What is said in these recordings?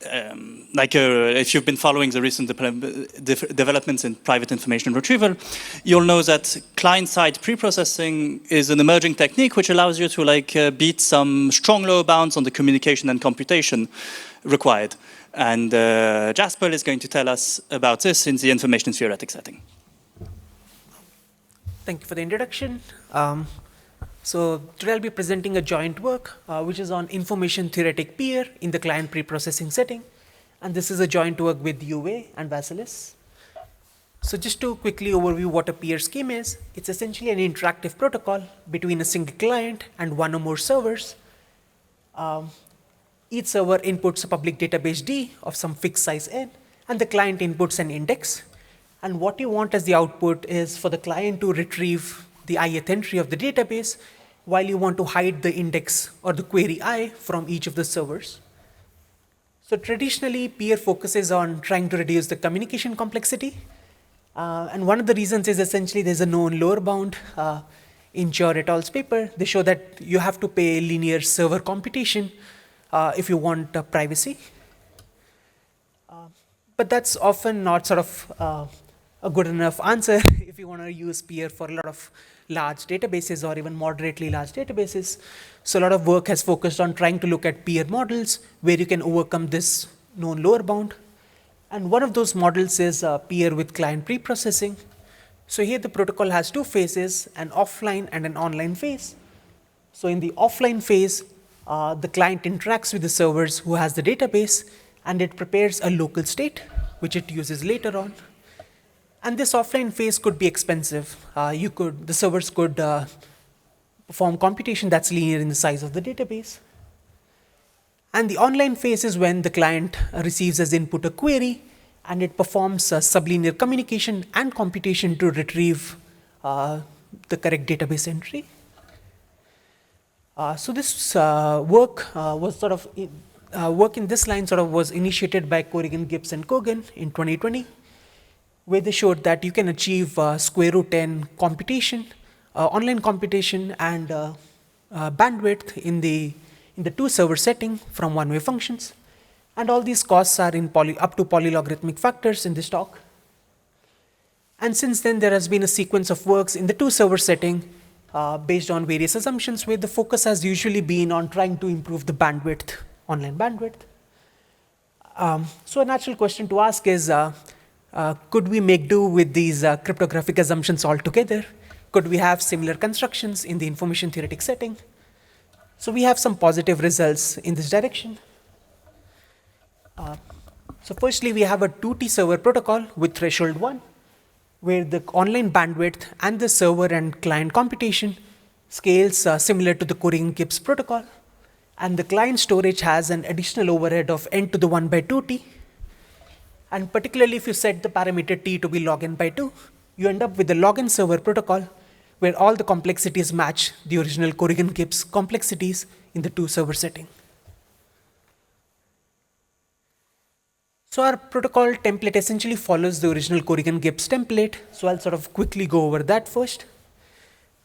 if you've been following the recent developments in private information retrieval, you'll know that client-side preprocessing is an emerging technique which allows you to beat some strong lower bounds on the communication and computation required. And Jasper is going to tell us about this in the information-theoretic setting. Thank you for the introduction. So today I'll be presenting a joint work, which is on information-theoretic Pierre in the client preprocessing setting. And this is a joint work with UA and Vasilis. So just to quickly overview what a Pierre scheme is, it's essentially an interactive protocol between a single client and one or more servers. Each server inputs a public database D of some fixed size n, and the client inputs an index. And what you want as the output is for the client to retrieve the ith entry of the database, while you want to hide the index or the query I from each of the servers. So traditionally, Pierre focuses on trying to reduce the communication complexity. And one of the reasons is essentially there's a known lower bound. In Jor et al.'s paper, they show that you have to pay linear server computation if you want privacy. But that's often not sort of a good enough answer if you want to use Pierre for a lot of large databases or even moderately large databases. So a lot of work has focused on trying to look at Pierre models where you can overcome this known lower bound. And one of those models is Pierre with client preprocessing. So here the protocol has two phases, an offline and an online phase. So in the offline phase, the client interacts with the servers who has the database, and it prepares a local state, which it uses later on. And this offline phase could be expensive. The servers could perform computation that's linear in the size of the database. And the online phase is when the client receives as input a query, and it performs sublinear communication and computation to retrieve the correct database entry. So this work was sort of work in this line sort of was initiated by Corrigan, Gibbs, and Kogan in 2020. Where they showed that you can achieve square root n computation, online computation, and bandwidth in the two server setting from one-way functions. And all these costs are in up to polylogarithmic factors in this talk. And since then, there has been a sequence of works in the two server setting based on various assumptions, where the focus has usually been on trying to improve the bandwidth, online bandwidth. So a natural question to ask is, could we make do with these cryptographic assumptions altogether? Could we have similar constructions in the information theoretic setting? So we have some positive results in this direction. So firstly, we have a 2T server protocol with threshold 1, where the online bandwidth and the server and client computation scales similar to the Corrigan-Gibbs protocol. And the client storage has an additional overhead of n to the 1 by 2T. And particularly if you set the parameter t to be log n by 2, you end up with the log n server protocol where all the complexities match the original Corrigan-Gibbs complexities in the two server setting. So our protocol template essentially follows the original Corrigan-Gibbs template. So I'll sort of quickly go over that first.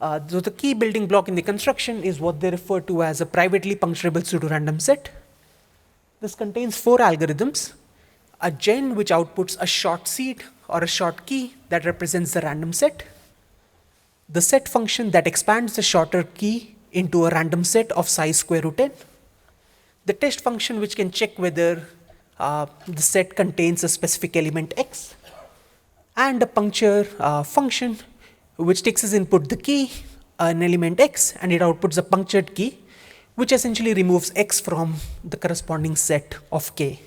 So the key building block in the construction is what they refer to as a privately puncturable pseudorandom set. This contains 4 algorithms. A gen, which outputs a short seed or a short key that represents the random set. The set function that expands the shorter key into a random set of size square root n. The test function, which can check whether the set contains a specific element x. And a puncture function, which takes as input the key, an element x, and it outputs a punctured key, which essentially removes x from the corresponding set of k.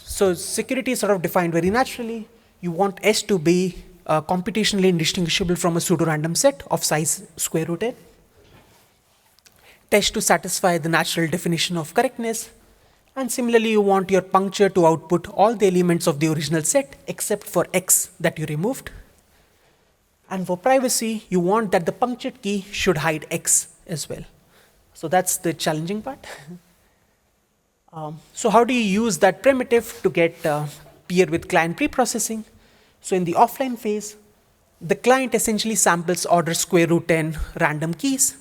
So security is sort of defined very naturally. You want S to be computationally indistinguishable from a pseudorandom set of size square root n. Test to satisfy the natural definition of correctness. And similarly, you want your puncture to output all the elements of the original set except for x that you removed. And for privacy, you want that the punctured key should hide x as well. So that's the challenging part. So how do you use that primitive to get Pierre with client preprocessing? So in the offline phase, the client essentially samples order square root n random keys,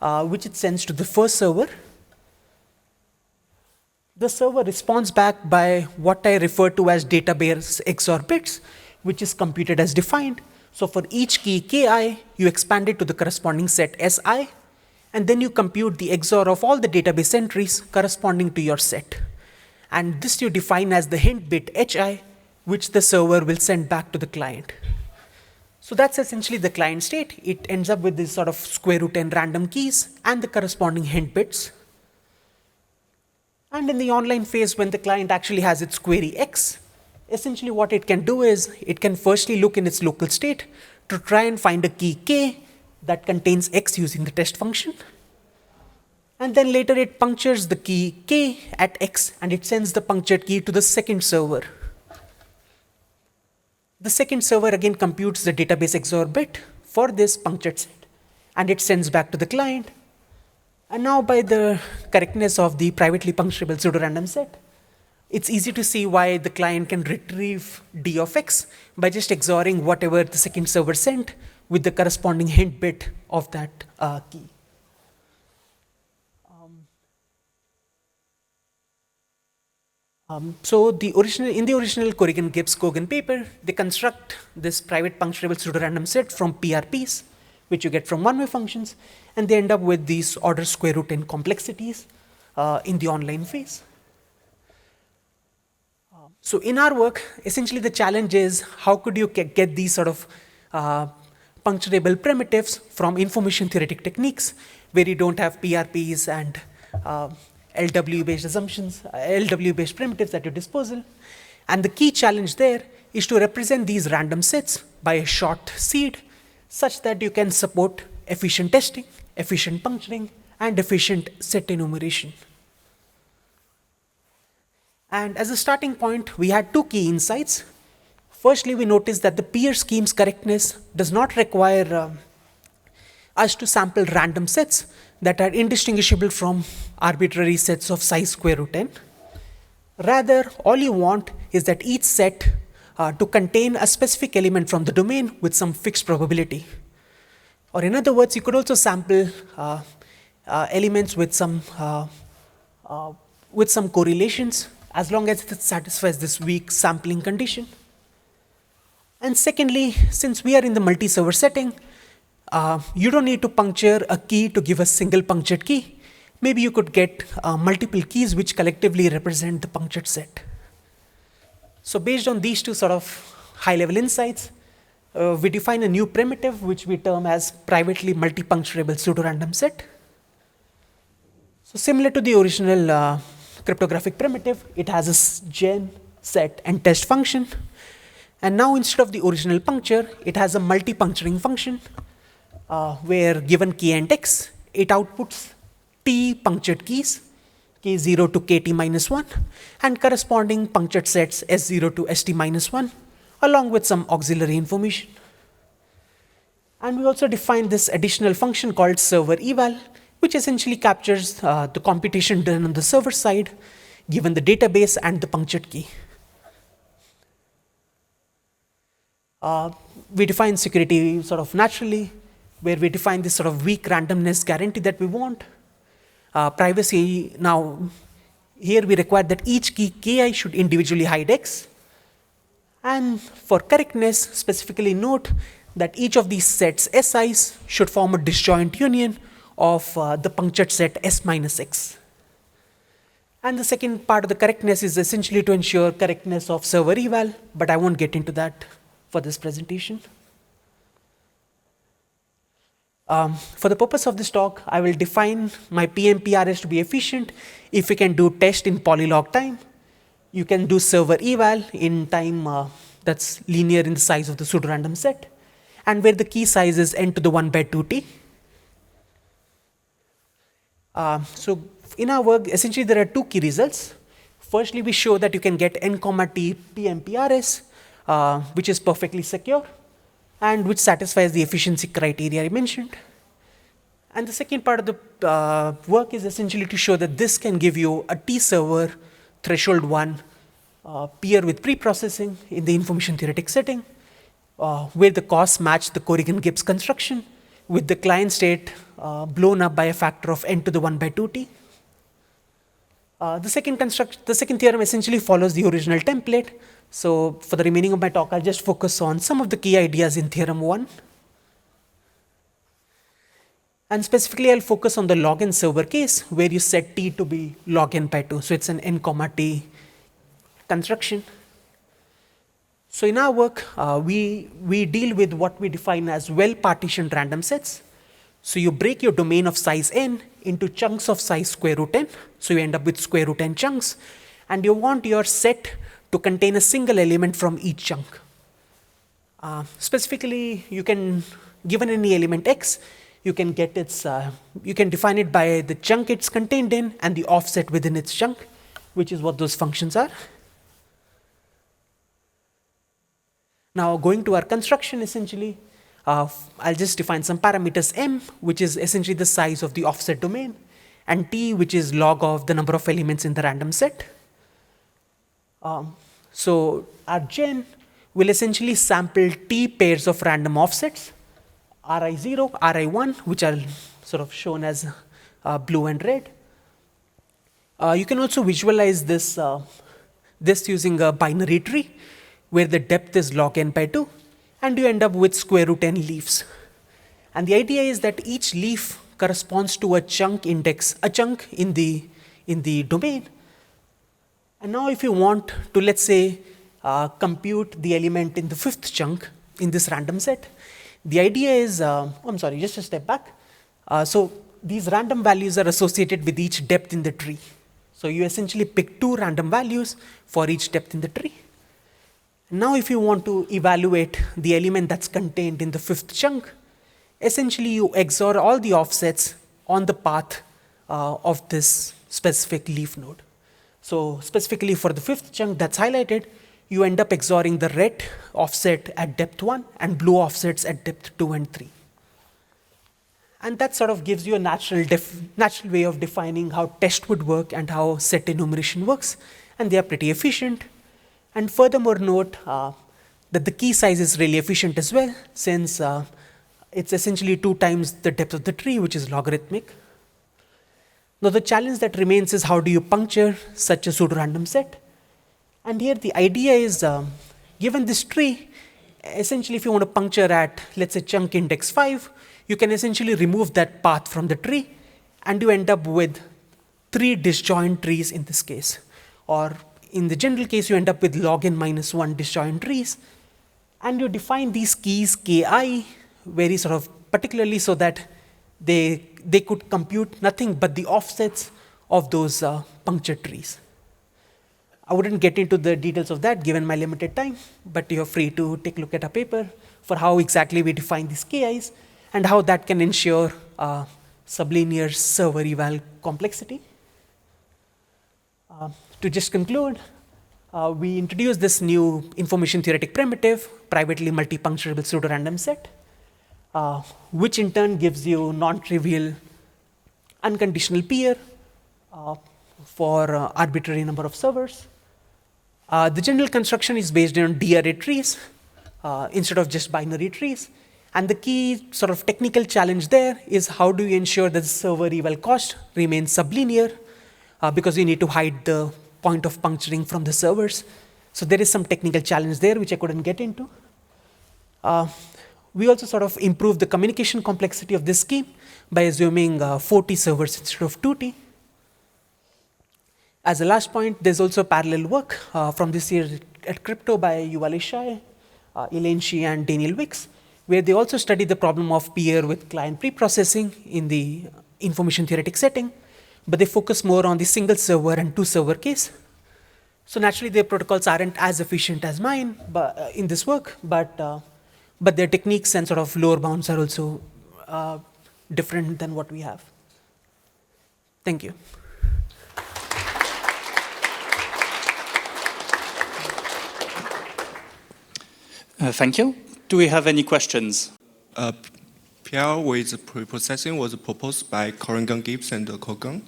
which it sends to the first server. The server responds back by what I refer to as database XOR bits, which is computed as defined. So for each key ki, you expand it to the corresponding set si, and then you compute the XOR of all the database entries corresponding to your set. And this you define as the hint bit hi, which the server will send back to the client. So that's essentially the client state. It ends up with this sort of square root n random keys and the corresponding hint bits. And in the online phase, when the client actually has its query X, essentially what it can do is it can firstly look in its local state to try and find a key K that contains X using the test function. And then later it punctures the key K at X and it sends the punctured key to the second server. The second server again computes the database XOR bit for this punctured set and it sends back to the client. And now by the correctness of the privately puncturable pseudorandom set, it's easy to see why the client can retrieve D of X by just XORing whatever the second server sent with the corresponding hint bit of that key. So in the original Corrigan-Gibbs-Kogan paper, they construct this private puncturable pseudorandom set from PRPs, which you get from one-way functions, and they end up with these order square root n complexities in the online phase. So in our work, essentially the challenge is how could you get these sort of puncturable primitives from information-theoretic techniques where you don't have PRPs and LW-based assumptions, LW-based primitives at your disposal. And the key challenge there is to represent these random sets by a short seed such that you can support efficient testing, efficient puncturing, and efficient set enumeration. And as a starting point, we had two key insights. Firstly, we noticed that the Pierre scheme's correctness does not require us to sample random sets that are indistinguishable from arbitrary sets of size square root n. Rather, all you want is that each set to contain a specific element from the domain with some fixed probability. Or in other words, you could also sample elements with some correlations as long as it satisfies this weak sampling condition. And secondly, since we are in the multi-server setting, you don't need to puncture a key to give a single punctured key. Maybe you could get multiple keys which collectively represent the punctured set. So based on these two sort of high-level insights, we define a new primitive which we term as privately multi-puncturable pseudorandom set. So similar to the original cryptographic primitive, it has a gen, set, and test function. And now instead of the original puncture, it has a multi-puncturing function where given k and x, it outputs t punctured keys, k0 to kt minus 1, and corresponding punctured sets s0 to st minus 1, along with some auxiliary information. And we also define this additional function called server eval, which essentially captures the computation done on the server side, given the database and the punctured key. We define security sort of naturally, where we define this sort of weak randomness guarantee that we want. Privacy, now here we require that each key ki should individually hide x. And for correctness, specifically note that each of these sets si's should form a disjoint union of the punctured set s minus x. And the second part of the correctness is essentially to ensure correctness of server eval, but I won't get into that for this presentation. For the purpose of this talk, I will define my PMPRS to be efficient if we can do test in polylog time. You can do server eval in time that's linear in the size of the pseudorandom set, and where the key size is n to the 1 by 2t. So in our work, essentially there are two key results. Firstly, we show that you can get n comma t PMPRS, which is perfectly secure and which satisfies the efficiency criteria I mentioned. And the second part of the work is essentially to show that this can give you a T server threshold 1 peer with pre-processing in the information theoretic setting, where the costs match the Corrigan-Gibbs construction with the client state blown up by a factor of n to the 1 by 2t. The second theorem essentially follows the original template. So for the remaining of my talk, I'll just focus on some of the key ideas in theorem 1. And specifically, I'll focus on the log n server case where you set t to be log n by 2. So it's an n comma t construction. So in our work, we deal with what we define as well-partitioned random sets. So you break your domain of size n into chunks of size square root n. So you end up with square root n chunks. And you want your set to contain a single element from each chunk. Specifically, you can, given any element x, you can get its, you can define it by the chunk it's contained in and the offset within its chunk, which is what those functions are. Now going to our construction, essentially, I'll just define some parameters m, which is essentially the size of the offset domain, and t, which is log of the number of elements in the random set. So our gen will essentially sample t pairs of random offsets, ri0, ri1, which are sort of shown as blue and red. You can also visualize this, this using a binary tree, where the depth is log n by 2, and you end up with square root n leaves. And the idea is that each leaf corresponds to a chunk index, a chunk in the domain. And now if you want to, let's say, compute the element in the 5th chunk in this random set, the idea is, I'm sorry, just a step back. So these random values are associated with each depth in the tree. So you essentially pick 2 random values for each depth in the tree. Now if you want to evaluate the element that's contained in the 5th chunk, essentially you XOR all the offsets on the path of this specific leaf node. So specifically for the 5th chunk that's highlighted, you end up XORing the red offset at depth 1 and blue offsets at depth 2 and 3. And that sort of gives you a natural way of defining how test would work and how set enumeration works, and they are pretty efficient. And furthermore, note that the key size is really efficient as well, since it's essentially 2 times the depth of the tree, which is logarithmic. Now the challenge that remains is how do you puncture such a pseudo-random set? And here the idea is, given this tree, essentially if you want to puncture at, let's say, chunk index 5, you can essentially remove that path from the tree, and you end up with 3 disjoint trees in this case. Or in the general case, you end up with log n minus 1 disjoint trees, and you define these keys ki very sort of particularly so that they could compute nothing but the offsets of those punctured trees. I wouldn't get into the details of that given my limited time, but you're free to take a look at a paper for how exactly we define these KIs and how that can ensure sublinear server eval complexity. To just conclude, we introduced this new information-theoretic primitive, privately multi-puncturable pseudo-random set, which in turn gives you non-trivial unconditional peer for arbitrary number of servers. The general construction is based on D-array trees instead of just binary trees. And the key sort of technical challenge there is how do you ensure that the server eval cost remains sublinear because you need to hide the point of puncturing from the servers. So there is some technical challenge there which I couldn't get into. We also sort of improved the communication complexity of this scheme by assuming 40 servers instead of 2T. As a last point, there's also parallel work from this year at Crypto by Yuval Ishai, Elaine Shi, and Daniel Wicks, where they also studied the problem of peer with client preprocessing in the information-theoretic setting, but they focus more on the single server and 2-server case. So naturally, their protocols aren't as efficient as mine in this work, but their techniques and sort of lower bounds are also different than what we have. Thank you. Thank you. Do we have any questions? PR with preprocessing was proposed by Corrigan, Gibbs, and Kogan.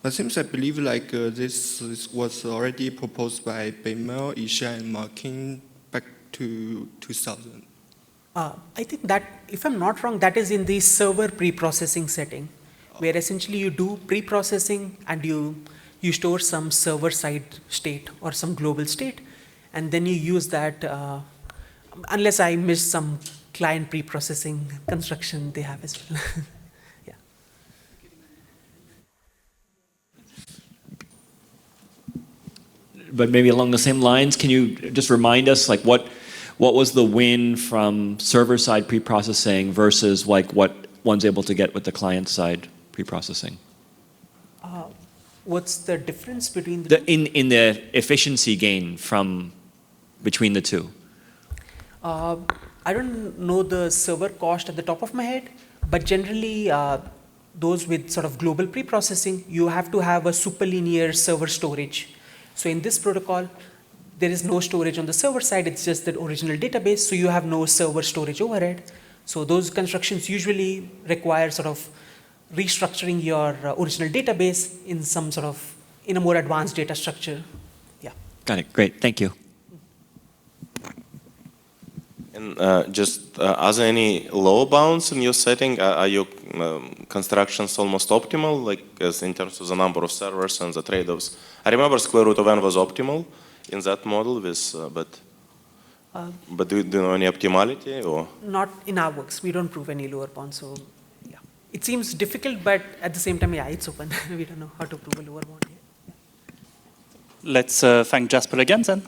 But since I believe like this was already proposed by Pierre, Ishai, and Markin back to 2000. I think that, if I'm not wrong, that is in the server preprocessing setting, where essentially you do preprocessing and you you store some server-side state or some global state, and then you use that, unless I missed some client pre-processing construction they have as well. Yeah. But maybe along the same lines, can you just remind us, like, what was the win from server-side pre-processing versus like what one's able to get with the client-side pre-processing? What's the difference between the in the efficiency gain from between the two? I don't know the server cost at the top of my head, but generally those with sort of global pre-processing, you have to have a superlinear server storage. So in this protocol, there is no storage on the server side, it's just the original database, so you have no server storage overhead. So those constructions usually require sort of restructuring your original database in some sort of, in a more advanced data structure. Yeah. Got it, great, thank you. And are there any lower bounds in your setting? Are your constructions almost optimal, like as in terms of the number of servers and the trade-offs? I remember square root of n was optimal in that model, with, but do you know any optimality? Or? Not in our works. We don't prove any lower bound. So yeah, it seems difficult, but at the same time, yeah, it's open. We don't know how to prove a lower bound yet. Let's thank Jasper again then.